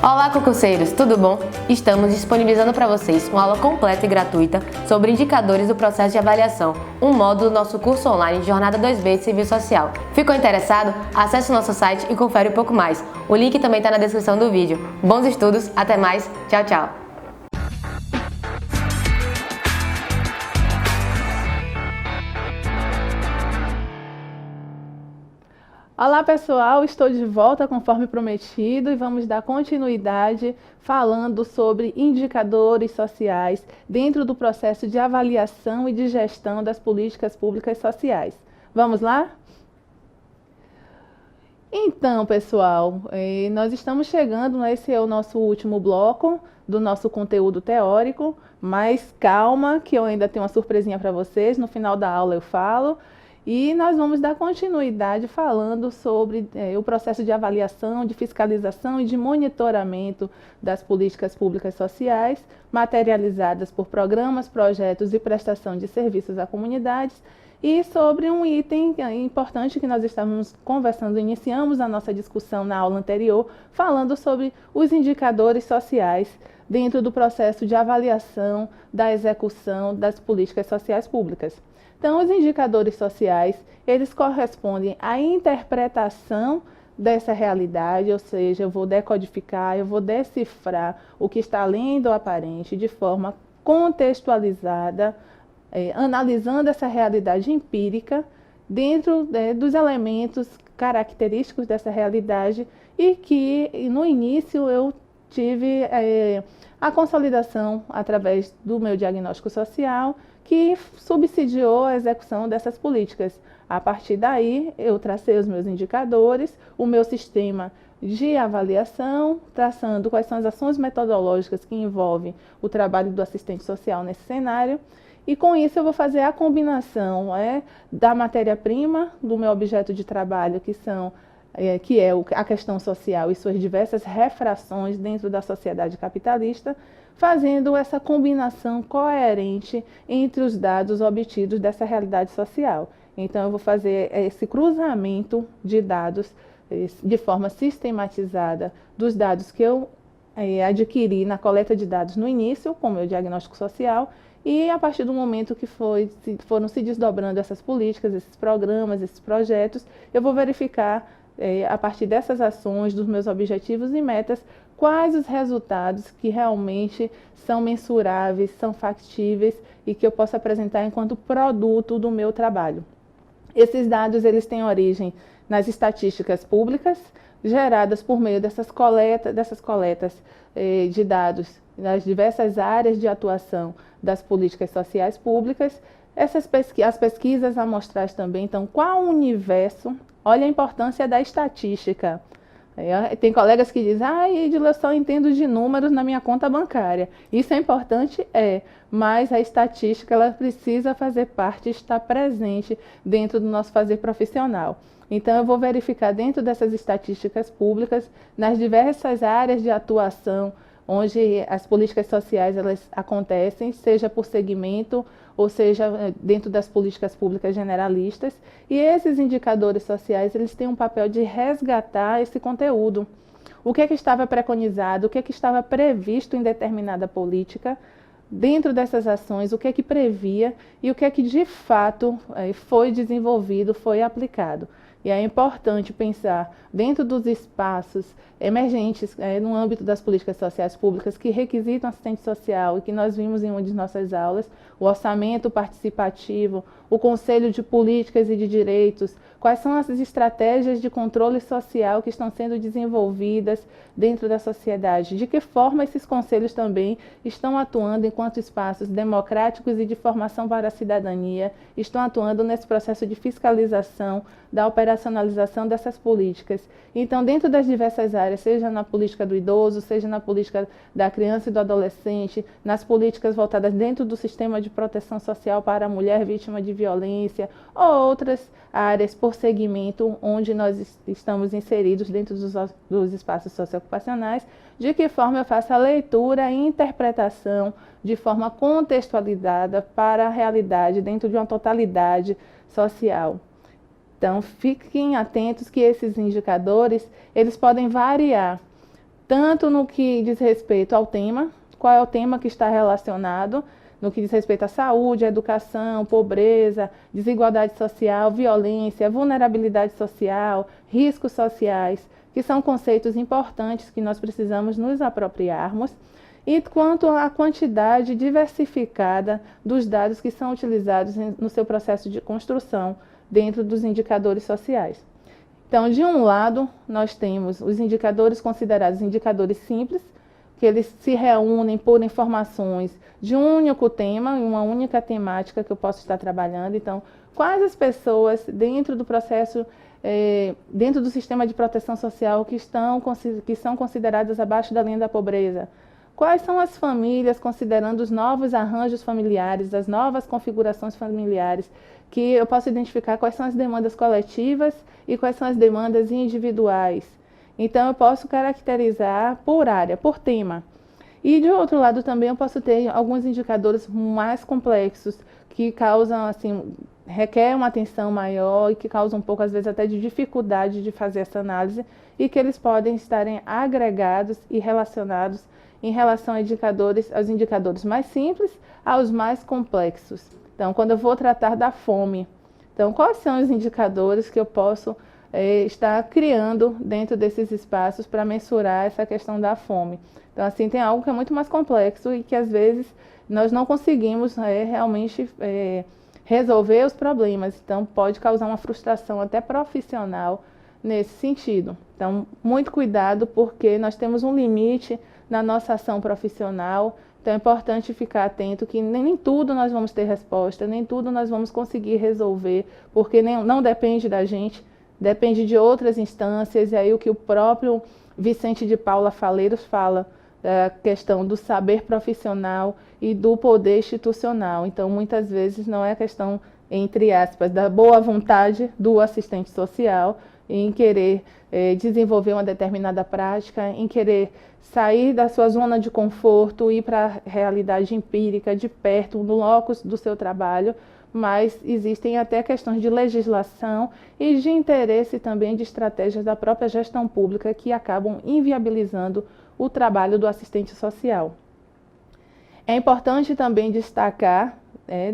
Olá, concurseiros, tudo bom? Estamos disponibilizando para vocês uma aula completa e gratuita sobre indicadores do processo de avaliação, um módulo do nosso curso online Jornada 2B de Serviço Social. Ficou interessado? Acesse o nosso site e confere um pouco mais. O link também está na descrição do vídeo. Bons estudos, até mais, tchau, tchau! Olá pessoal, estou de volta conforme prometido e vamos dar continuidade falando sobre indicadores sociais dentro do processo de avaliação e de gestão das políticas públicas sociais. Vamos lá? Então pessoal, nós estamos chegando, esse é o nosso último bloco do nosso conteúdo teórico, mas calma que eu ainda tenho uma surpresinha para vocês, no final da aula eu falo. E nós vamos dar continuidade falando sobre o processo de avaliação, de fiscalização e de monitoramento das políticas públicas sociais, materializadas por programas, projetos e prestação de serviços a comunidades, e sobre um item importante que nós estávamos conversando, iniciamos a nossa discussão na aula anterior, falando sobre os indicadores sociais dentro do processo de avaliação da execução das políticas sociais públicas. Então, os indicadores sociais, eles correspondem à interpretação dessa realidade, ou seja, eu vou decodificar, eu vou decifrar o que está além do aparente de forma contextualizada, analisando essa realidade empírica dentro dos elementos característicos dessa realidade e que, no início, eu tive a consolidação através do meu diagnóstico social, que subsidiou a execução dessas políticas. A partir daí, eu tracei os meus indicadores, o meu sistema de avaliação, traçando quais são as ações metodológicas que envolvem o trabalho do assistente social nesse cenário. E com isso eu vou fazer a combinação da matéria-prima do meu objeto de trabalho, que é a questão social e suas diversas refrações dentro da sociedade capitalista, fazendo essa combinação coerente entre os dados obtidos dessa realidade social. Então, eu vou fazer esse cruzamento de dados de forma sistematizada dos dados que eu adquiri na coleta de dados no início, com o meu diagnóstico social, e a partir do momento que foram se desdobrando essas políticas, esses programas, esses projetos, eu vou verificar, a partir dessas ações, dos meus objetivos e metas, quais os resultados que realmente são mensuráveis, são factíveis e que eu posso apresentar enquanto produto do meu trabalho. Esses dados, eles têm origem nas estatísticas públicas, geradas por meio dessas coletas de dados nas diversas áreas de atuação das políticas sociais públicas. As pesquisas amostrais também. Então, qual o universo? Olha a importância da estatística. Tem colegas que dizem, Edila, eu só entendo de números na minha conta bancária. Isso é importante? Mas a estatística ela precisa fazer parte, estar presente dentro do nosso fazer profissional. Então, eu vou verificar dentro dessas estatísticas públicas, nas diversas áreas de atuação, onde as políticas sociais elas acontecem, seja por segmento, ou seja, dentro das políticas públicas generalistas. E esses indicadores sociais, eles têm um papel de resgatar esse conteúdo. O que é que estava preconizado, o que é que estava previsto em determinada política, dentro dessas ações, o que é que previa e o que é que de fato foi desenvolvido, foi aplicado. E é importante pensar dentro dos espaços emergentes no âmbito das políticas sociais públicas que requisitam assistente social e que nós vimos em uma de nossas aulas, o orçamento participativo, o conselho de políticas e de direitos, quais são as estratégias de controle social que estão sendo desenvolvidas dentro da sociedade, de que forma esses conselhos também estão atuando enquanto espaços democráticos e de formação para a cidadania, estão atuando nesse processo de fiscalização da operacionalização dessas políticas. Então, dentro das diversas áreas, seja na política do idoso, seja na política da criança e do adolescente, nas políticas voltadas dentro do sistema de proteção social para a mulher vítima de violência, ou outras áreas por segmento onde nós estamos inseridos dentro dos espaços socioocupacionais, de que forma eu faço a leitura e interpretação de forma contextualizada para a realidade dentro de uma totalidade social. Então, fiquem atentos que esses indicadores, eles podem variar tanto no que diz respeito ao tema, qual é o tema que está relacionado, no que diz respeito à saúde, à educação, pobreza, desigualdade social, violência, vulnerabilidade social, riscos sociais, que são conceitos importantes que nós precisamos nos apropriarmos, e quanto à quantidade diversificada dos dados que são utilizados no seu processo de construção dentro dos indicadores sociais. Então, de um lado, nós temos os indicadores considerados indicadores simples, que eles se reúnem por informações de um único tema, uma única temática que eu posso estar trabalhando. Então, quais as pessoas dentro do processo, dentro do sistema de proteção social que são consideradas abaixo da linha da pobreza? Quais são as famílias, considerando os novos arranjos familiares, as novas configurações familiares, que eu posso identificar quais são as demandas coletivas e quais são as demandas individuais. Então, eu posso caracterizar por área, por tema. E, de outro lado, também eu posso ter alguns indicadores mais complexos, que causam, assim, requer uma atenção maior e que causam um pouco, às vezes, até de dificuldade de fazer essa análise, e que eles podem estarem agregados e relacionados em relação aos indicadores mais simples aos mais complexos. Então, quando eu vou tratar da fome, então, quais são os indicadores que eu posso estar criando dentro desses espaços para mensurar essa questão da fome? Então, assim, tem algo que é muito mais complexo e que, às vezes, nós não conseguimos realmente resolver os problemas. Então, pode causar uma frustração até profissional nesse sentido. Então, muito cuidado, porque nós temos um limite na nossa ação profissional. Então, é importante ficar atento que nem tudo nós vamos ter resposta, nem tudo nós vamos conseguir resolver, porque não depende da gente, depende de outras instâncias. E aí o que o próprio Vicente de Paula Faleiros fala, a questão do saber profissional e do poder institucional. Então, muitas vezes não é questão, entre aspas, da boa vontade do assistente social em querer desenvolver uma determinada prática, em querer sair da sua zona de conforto, ir para a realidade empírica, de perto, no locus do seu trabalho, mas existem até questões de legislação e de interesse também de estratégias da própria gestão pública que acabam inviabilizando o trabalho do assistente social. É importante também destacar,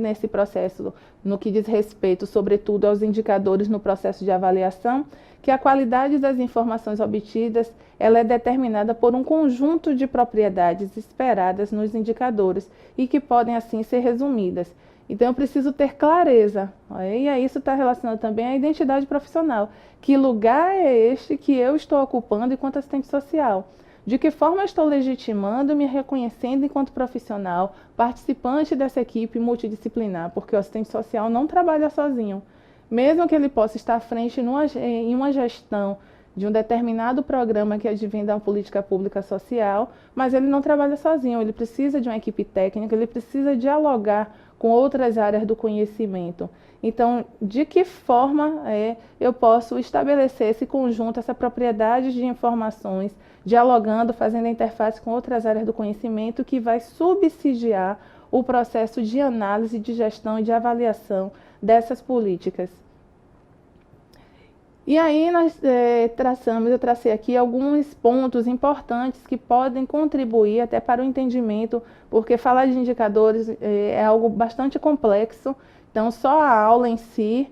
nesse processo, no que diz respeito, sobretudo, aos indicadores no processo de avaliação, que a qualidade das informações obtidas ela é determinada por um conjunto de propriedades esperadas nos indicadores e que podem, assim, ser resumidas. Então, eu preciso ter clareza, e aí isso está relacionado também à identidade profissional. Que lugar é este que eu estou ocupando enquanto assistente social? De que forma eu estou legitimando, me reconhecendo enquanto profissional, participante dessa equipe multidisciplinar? Porque o assistente social não trabalha sozinho. Mesmo que ele possa estar à frente em uma gestão de um determinado programa que advém da política pública social, mas ele não trabalha sozinho, ele precisa de uma equipe técnica, ele precisa dialogar com outras áreas do conhecimento. Então, de que forma eu posso estabelecer esse conjunto, essa propriedade de informações, dialogando, fazendo a interface com outras áreas do conhecimento que vai subsidiar o processo de análise, de gestão e de avaliação dessas políticas. E aí eu tracei aqui alguns pontos importantes que podem contribuir até para o entendimento, porque falar de indicadores é algo bastante complexo, então só a aula em si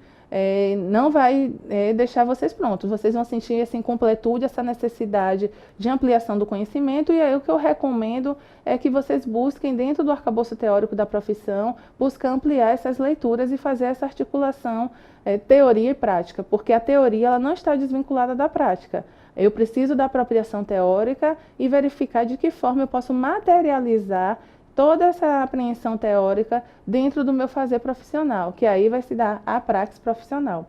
não vai deixar vocês prontos. Vocês vão sentir essa incompletude, essa necessidade de ampliação do conhecimento, e aí o que eu recomendo é que vocês busquem dentro do arcabouço teórico da profissão, buscar ampliar essas leituras e fazer essa articulação teoria e prática, porque a teoria ela não está desvinculada da prática. Eu preciso da apropriação teórica e verificar de que forma eu posso materializar toda essa apreensão teórica dentro do meu fazer profissional, que aí vai se dar a praxis profissional.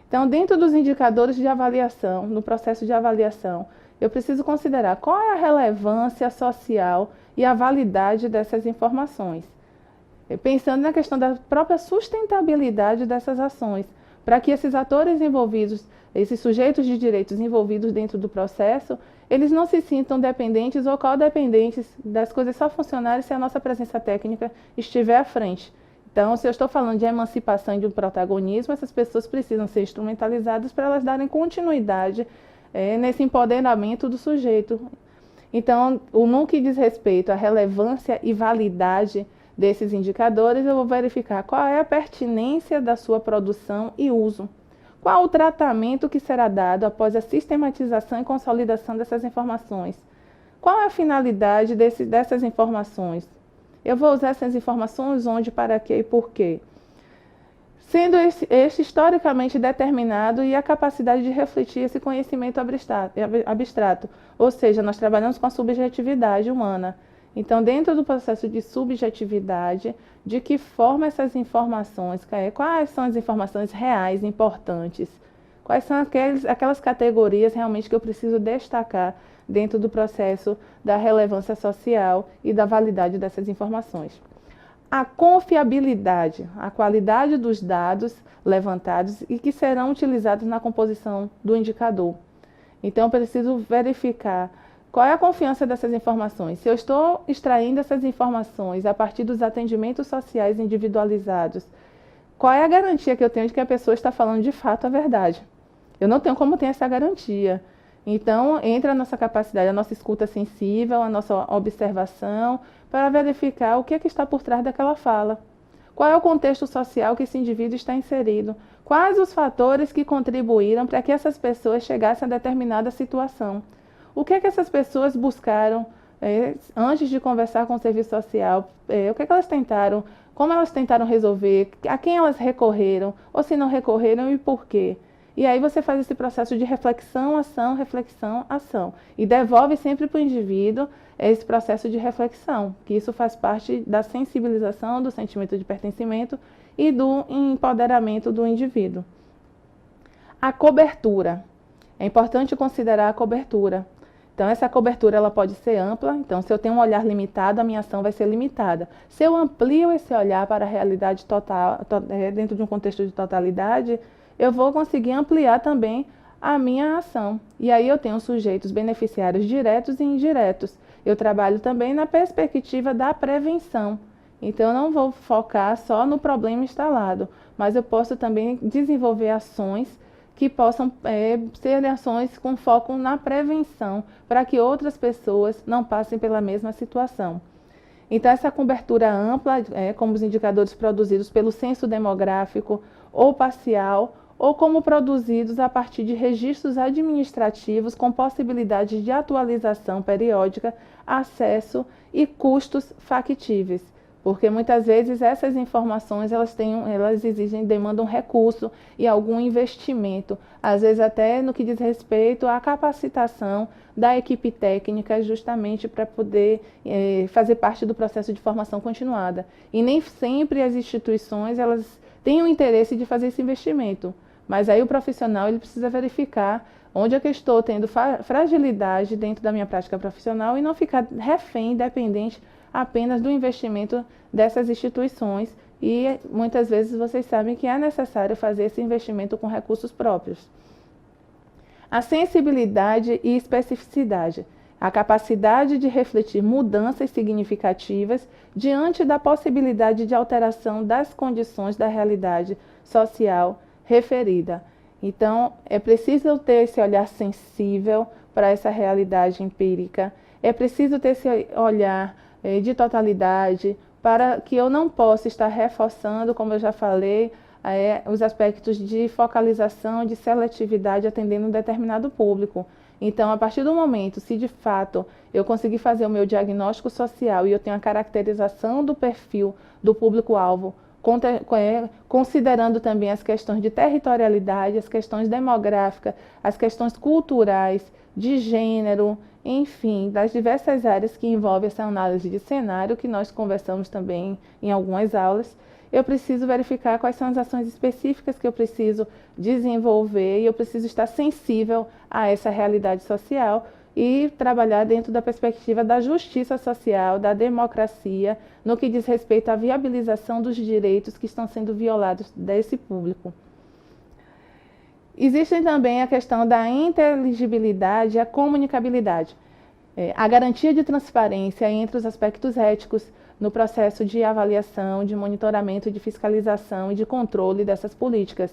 Então, dentro dos indicadores de avaliação, no processo de avaliação, eu preciso considerar qual é a relevância social e a validade dessas informações. Pensando na questão da própria sustentabilidade dessas ações, para que esses atores envolvidos, esses sujeitos de direitos envolvidos dentro do processo, eles não se sintam dependentes ou codependentes das coisas só funcionarem se a nossa presença técnica estiver à frente. Então, se eu estou falando de emancipação e de um protagonismo, essas pessoas precisam ser instrumentalizadas para elas darem continuidade nesse empoderamento do sujeito. Então, no que diz respeito à relevância e validade desses indicadores, eu vou verificar qual é a pertinência da sua produção e uso. Qual o tratamento que será dado após a sistematização e consolidação dessas informações? Qual é a finalidade dessas informações? Eu vou usar essas informações onde, para quê e por quê? Sendo este historicamente determinado e a capacidade de refletir esse conhecimento abstrato. Ou seja, nós trabalhamos com a subjetividade humana. Então, dentro do processo de subjetividade, de que forma essas informações, quais são as informações reais, importantes, quais são aquelas categorias realmente que eu preciso destacar dentro do processo da relevância social e da validade dessas informações. A confiabilidade, a qualidade dos dados levantados e que serão utilizados na composição do indicador. Então, eu preciso verificar qual é a confiança dessas informações. Se eu estou extraindo essas informações a partir dos atendimentos sociais individualizados, qual é a garantia que eu tenho de que a pessoa está falando de fato a verdade? Eu não tenho como ter essa garantia. Então, entra a nossa capacidade, a nossa escuta sensível, a nossa observação, para verificar o que é que está por trás daquela fala. Qual é o contexto social que esse indivíduo está inserido? Quais os fatores que contribuíram para que essas pessoas chegassem a determinada situação? O que é que essas pessoas buscaram antes de conversar com o serviço social? O que é que elas tentaram? Como elas tentaram resolver? A quem elas recorreram? Ou se não recorreram e por quê? E aí você faz esse processo de reflexão, ação. E devolve sempre para o indivíduo esse processo de reflexão, que isso faz parte da sensibilização, do sentimento de pertencimento e do empoderamento do indivíduo. A cobertura. É importante considerar a cobertura. Então, essa cobertura ela pode ser ampla. Então, se eu tenho um olhar limitado, a minha ação vai ser limitada. Se eu amplio esse olhar para a realidade total, dentro de um contexto de totalidade, eu vou conseguir ampliar também a minha ação. E aí eu tenho sujeitos beneficiários diretos e indiretos. Eu trabalho também na perspectiva da prevenção. Então, eu não vou focar só no problema instalado, mas eu posso também desenvolver ações que possam ser ações com foco na prevenção, para que outras pessoas não passem pela mesma situação. Então, essa cobertura ampla, como os indicadores produzidos pelo censo demográfico ou parcial, ou como produzidos a partir de registros administrativos com possibilidade de atualização periódica, acesso e custos factíveis. Porque muitas vezes essas informações demandam recurso e algum investimento, às vezes até no que diz respeito à capacitação da equipe técnica, justamente para poder fazer parte do processo de formação continuada. E nem sempre as instituições elas têm o interesse de fazer esse investimento. Mas aí o profissional ele precisa verificar onde é que eu estou tendo fragilidade dentro da minha prática profissional e não ficar refém, dependente apenas do investimento dessas instituições. E muitas vezes vocês sabem que é necessário fazer esse investimento com recursos próprios. A sensibilidade e especificidade. A capacidade de refletir mudanças significativas diante da possibilidade de alteração das condições da realidade social referida. Então, é preciso ter esse olhar sensível para essa realidade empírica, é preciso ter esse olhar de totalidade, para que eu não possa estar reforçando, como eu já falei, os aspectos de focalização, de seletividade, atendendo um determinado público. Então, a partir do momento, se de fato eu conseguir fazer o meu diagnóstico social e eu tenho a caracterização do perfil do público-alvo, considerando também as questões de territorialidade, as questões demográficas, as questões culturais, de gênero, enfim, das diversas áreas que envolvem essa análise de cenário, que nós conversamos também em algumas aulas, eu preciso verificar quais são as ações específicas que eu preciso desenvolver e eu preciso estar sensível a essa realidade social e trabalhar dentro da perspectiva da justiça social, da democracia, no que diz respeito à viabilização dos direitos que estão sendo violados desse público. Existe também a questão da inteligibilidade e a comunicabilidade. A garantia de transparência entre os aspectos éticos no processo de avaliação, de monitoramento, de fiscalização e de controle dessas políticas.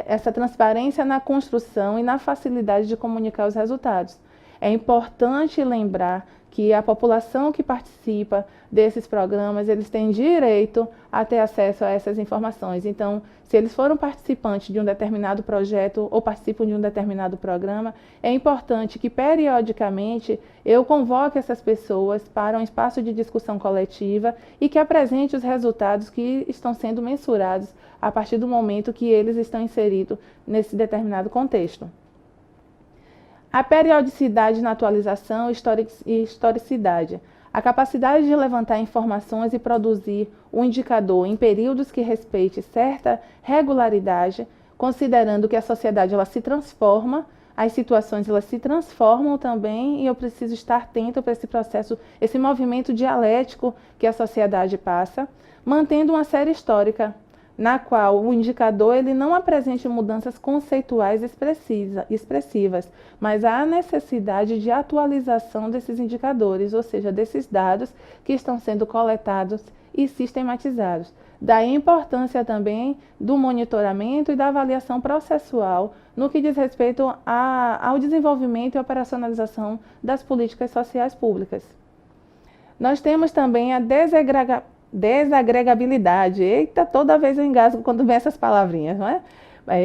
Essa transparência na construção e na facilidade de comunicar os resultados. É importante lembrar que a população que participa desses programas, eles têm direito a ter acesso a essas informações. Então, se eles foram participantes de um determinado projeto ou participam de um determinado programa, é importante que, periodicamente, eu convoque essas pessoas para um espaço de discussão coletiva e que apresente os resultados que estão sendo mensurados a partir do momento que eles estão inseridos nesse determinado contexto. A periodicidade na atualização e historicidade. A capacidade de levantar informações e produzir um indicador em períodos que respeite certa regularidade, considerando que a sociedade ela se transforma, as situações elas se transformam também e eu preciso estar atento para esse processo, esse movimento dialético que a sociedade passa, mantendo uma série histórica, na qual o indicador ele não apresente mudanças conceituais expressivas, mas há necessidade de atualização desses indicadores, ou seja, desses dados que estão sendo coletados e sistematizados. Daí a importância também do monitoramento e da avaliação processual no que diz respeito ao desenvolvimento e operacionalização das políticas sociais públicas. Nós temos também a desagregabilidade. Eita, toda vez eu engasgo quando vem essas palavrinhas, não é?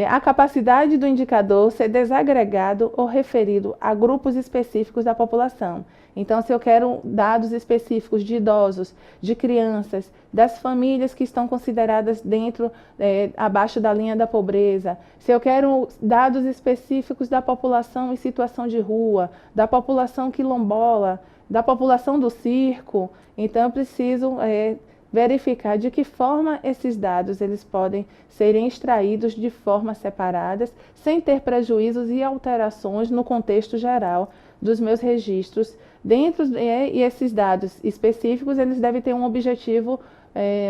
A capacidade do indicador ser desagregado ou referido a grupos específicos da população. Então, se eu quero dados específicos de idosos, de crianças, das famílias que estão consideradas abaixo da linha da pobreza, se eu quero dados específicos da população em situação de rua, da população quilombola, da população do circo, então eu preciso verificar de que forma esses dados eles podem serem extraídos de formas separadas, sem ter prejuízos e alterações no contexto geral dos meus registros. E esses dados específicos, eles devem ter um objetivo,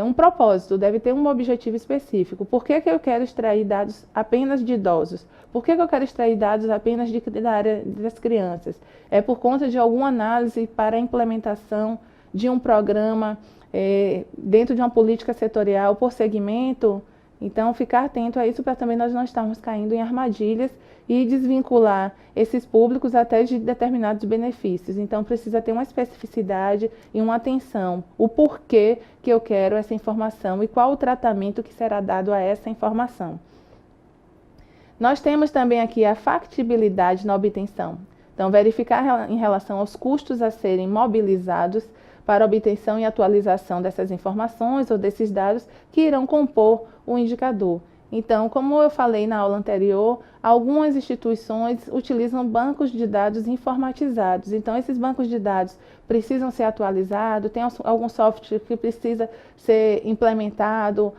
um propósito, deve ter um objetivo específico. Por que eu quero extrair dados apenas de idosos? Por que eu quero extrair dados apenas da área das crianças? É por conta de alguma análise para a implementação de um programa dentro de uma política setorial por segmento. Então, ficar atento a isso para também nós não estarmos caindo em armadilhas e desvincular esses públicos até de determinados benefícios. Então, precisa ter uma especificidade e uma atenção, o porquê que eu quero essa informação e qual o tratamento que será dado a essa informação. Nós temos também aqui a factibilidade na obtenção. Então, verificar em relação aos custos a serem mobilizados para obtenção e atualização dessas informações ou desses dados que irão compor o indicador. Então, como eu falei na aula anterior, algumas instituições utilizam bancos de dados informatizados. Então, esses bancos de dados precisam ser atualizados, tem algum software que precisa ser implementado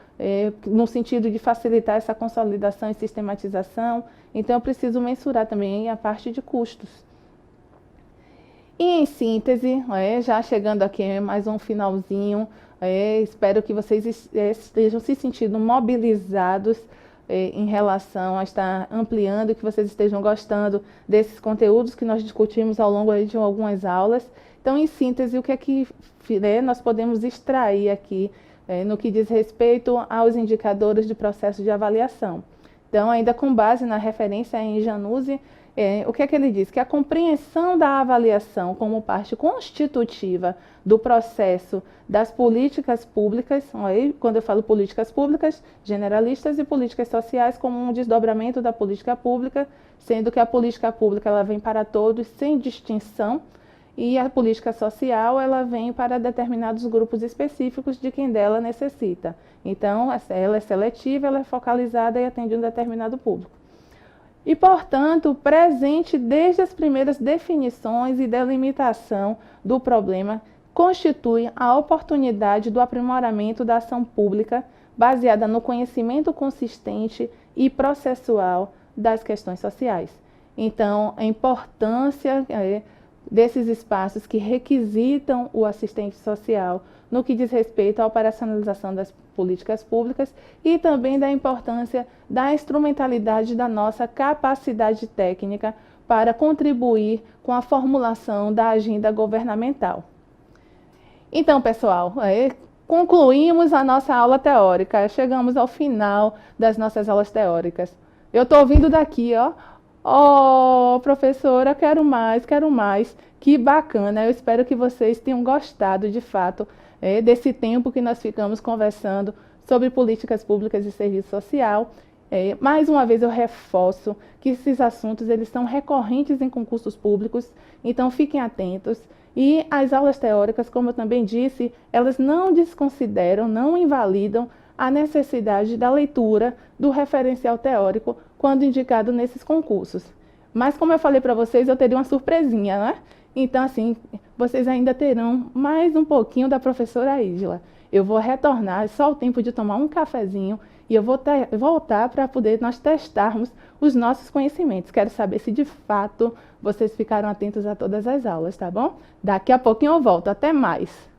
no sentido de facilitar essa consolidação e sistematização. Então, eu preciso mensurar também a parte de custos. E em síntese, já chegando aqui mais um finalzinho, espero que vocês estejam se sentindo mobilizados em relação a estar ampliando e que vocês estejam gostando desses conteúdos que nós discutimos ao longo de algumas aulas. Então, em síntese, o que é que nós podemos extrair aqui no que diz respeito aos indicadores de processo de avaliação? Então, ainda com base na referência em Januzzi, o que é que ele diz? Que a compreensão da avaliação como parte constitutiva do processo das políticas públicas, quando eu falo políticas públicas, generalistas e políticas sociais como um desdobramento da política pública, sendo que a política pública ela vem para todos sem distinção e a política social ela vem para determinados grupos específicos de quem dela necessita. Então, ela é seletiva, ela é focalizada e atende um determinado público. E, portanto, presente desde as primeiras definições e delimitação do problema, constitui a oportunidade do aprimoramento da ação pública baseada no conhecimento consistente e processual das questões sociais. Então, a importância desses espaços que requisitam o assistente social no que diz respeito à operacionalização das políticas públicas e também da importância da instrumentalidade da nossa capacidade técnica para contribuir com a formulação da agenda governamental. Então, pessoal, concluímos a nossa aula teórica, chegamos ao final das nossas aulas teóricas. Eu estou ouvindo daqui, Oh, professora, quero mais, quero mais. Que bacana, eu espero que vocês tenham gostado, de fato, desse tempo que nós ficamos conversando sobre políticas públicas e serviço social. Mais uma vez eu reforço que esses assuntos eles são recorrentes em concursos públicos, então fiquem atentos. E as aulas teóricas, como eu também disse, elas não desconsideram, não invalidam a necessidade da leitura do referencial teórico quando indicado nesses concursos. Mas como eu falei para vocês, eu teria uma surpresinha, né? Então, assim, vocês ainda terão mais um pouquinho da professora Ísla. Eu vou retornar, é só o tempo de tomar um cafezinho e eu vou voltar para poder nós testarmos os nossos conhecimentos. Quero saber se de fato vocês ficaram atentos a todas as aulas, tá bom? Daqui a pouquinho eu volto. Até mais!